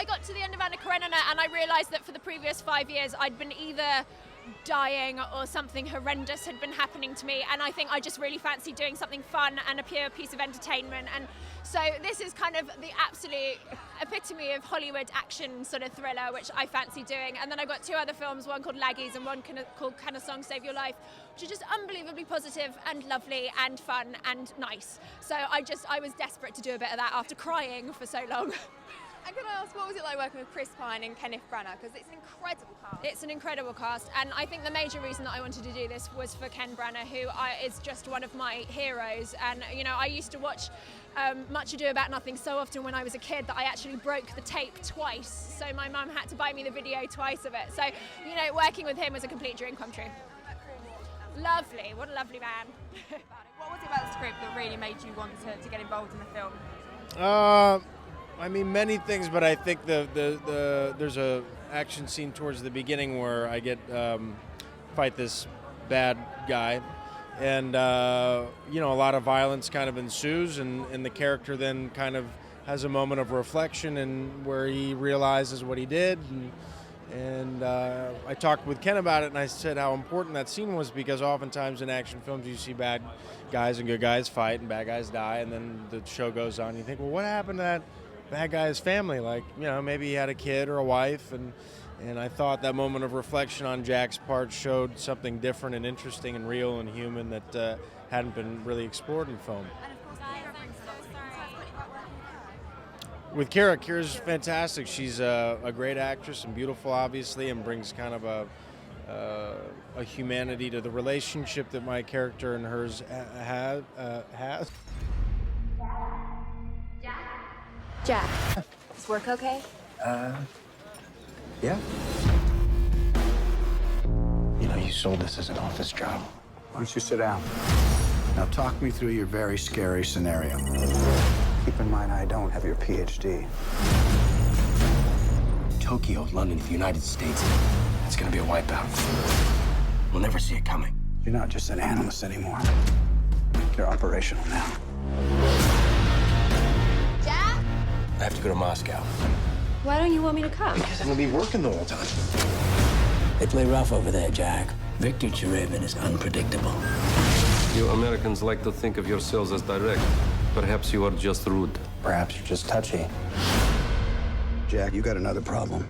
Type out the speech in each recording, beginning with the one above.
I got to the end of Anna Karenina and I realised that for the previous 5 years I'd been either dying or something horrendous had been happening to me, and I think I just really fancied doing something fun and a pure piece of entertainment. And so this is kind of the absolute epitome of Hollywood action sort of thriller, which I fancy doing. And then I've got two other films, one called Laggies and one called Can a Song Save Your Life, which are just unbelievably positive and lovely and fun and nice. So I was desperate to do a bit of that after crying for so long. And can I ask, what was it like working with Chris Pine and Kenneth Branagh? Because it's an incredible cast. It's an incredible cast, and I think the major reason that I wanted to do this was for Ken Branagh, who is just one of my heroes. And you know, I used to watch Much Ado About Nothing so often when I was a kid that I actually broke the tape twice. So my mum had to buy me the video twice of it. So, you know, working with him was a complete dream come true. Lovely, what a lovely man. What was it about the script that really made you want to get involved in the film? I mean, many things, but I think there's a action scene towards the beginning where I get fight this bad guy, and you know, a lot of violence kind of ensues, and the character then kind of has a moment of reflection and where he realizes what he did, and I talked with Ken about it, and I said how important that scene was, because oftentimes in action films you see bad guys and good guys fight and bad guys die, and then the show goes on. You think, well, what happened to that bad guy's family? Like, you know, maybe he had a kid or a wife, and I thought that moment of reflection on Jack's part showed something different and interesting and real and human that hadn't been really explored in film. And of course, Keira brings a lot of people. With Keira, Keira's fantastic. She's a great actress and beautiful, obviously, and brings kind of a humanity to the relationship that my character and hers has. Jack, is work okay? Yeah. You know, you sold this as an office job. Why don't you sit down? Now talk me through your very scary scenario. Keep in mind, I don't have your PhD. Tokyo, London, the United States. It's gonna be a wipeout. We'll never see it coming. You're not just an analyst anymore. You're operational now. Jack? I have to go to Moscow. Why don't you want me to come? Because I'm gonna be working the whole time. They play rough over there, Jack. Victor Cherevin is unpredictable. You Americans like to think of yourselves as direct. Perhaps you are just rude. Perhaps you're just touchy. Jack, you got another problem.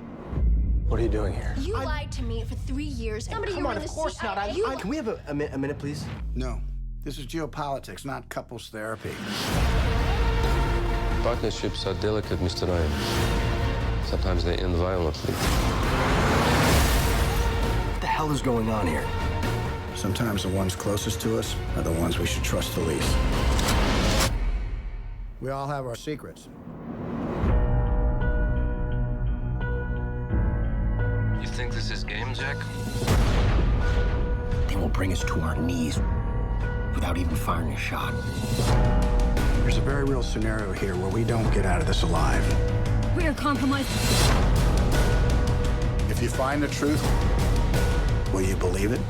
What are you doing here? You lied to me for 3 years. Come on, of course not. Can we have a minute, please? No, this is geopolitics, not couples therapy. Partnerships are delicate, Mr. Ryan. Sometimes they end violently. What the hell is going on here? Sometimes the ones closest to us are the ones we should trust the least. We all have our secrets. You think this is game, Jack? They will bring us to our knees without even firing a shot. There's a very real scenario here where we don't get out of this alive. We are compromised. If you find the truth, will you believe it?